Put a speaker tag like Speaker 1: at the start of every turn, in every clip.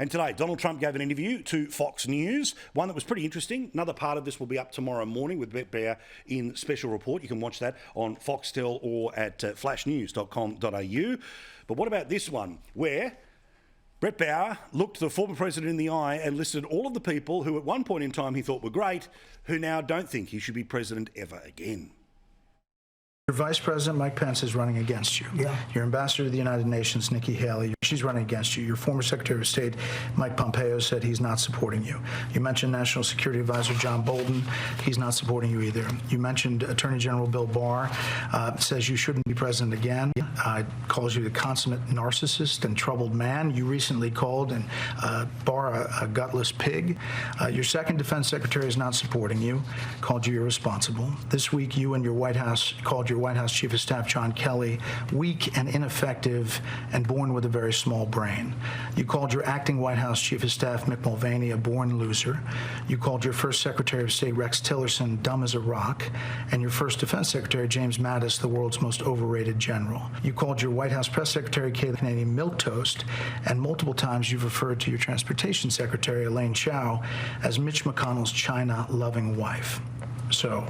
Speaker 1: And today, Donald Trump gave an interview to Fox News, one that was pretty interesting. Another part of this will be up tomorrow morning with Bret Baier in Special Report. You can watch that on Foxtel or at flashnews.com.au. But what about this one, where Bret Baier looked the former president in the eye and listed all of the people who at one point in time he thought were great, who now don't think he should be president ever again.
Speaker 2: Your Vice President Mike Pence is running against you. Yeah. Your Ambassador to the United Nations, Nikki Haley, she's running against you. Your former Secretary of State, Mike Pompeo, said he's not supporting you. You mentioned National Security Advisor John Bolton. He's not supporting you either. You mentioned Attorney General Bill Barr, says you shouldn't be president again. Calls you the consummate narcissist and troubled man. You recently called Barr a gutless pig. Your second Defense Secretary is not supporting you, called you irresponsible. This week, you and your White House called your White House Chief of Staff, John Kelly, weak and ineffective and born with a very small brain. You called your acting White House Chief of Staff, Mick Mulvaney, a born loser. You called your first Secretary of State, Rex Tillerson, dumb as a rock, and your first Defense Secretary, James Mattis, the world's most overrated general. You called your White House Press Secretary, Kayleigh Canadian, milquetoast, and multiple times you've referred to your Transportation Secretary, Elaine Chao, as Mitch McConnell's China-loving wife. So,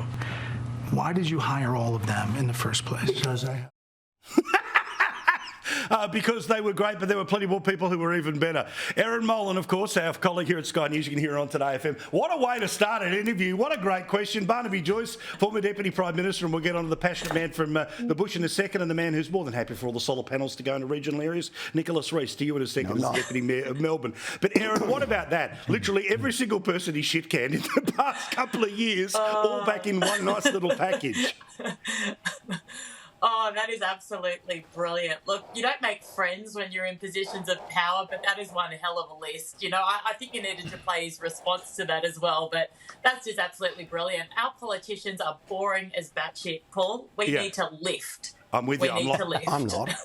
Speaker 2: why did you hire all of them in the first place?
Speaker 1: Because they were great, but there were plenty more people who were even better. Erin Molan, of course, our colleague here at Sky News. You can hear her on Today FM. What a way to start an interview. What a great question. Barnaby Joyce, former Deputy Prime Minister, and we'll get on to the passionate man from the bush in a second, and the man who's more than happy for all the solar panels to go into regional areas, Nicholas Rees, to you in a second as the Deputy Mayor of Melbourne. But Erin, what about that? Literally every single person he shit-canned in the past couple of years, all back in one nice little package.
Speaker 3: Oh, that is absolutely brilliant. Look, you don't make friends when you're in positions of power, but that is one hell of a list. You know, I think you needed to play his response to that as well, but that's just absolutely brilliant. Our politicians are boring as batshit, Paul. We need to lift.
Speaker 1: I'm with you.
Speaker 2: I'm not.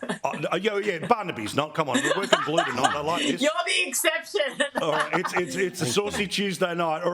Speaker 1: Yeah, Barnaby's not. Come on, we're working blue tonight. I like this.
Speaker 3: You're the exception.
Speaker 1: All right, it's a saucy Tuesday night.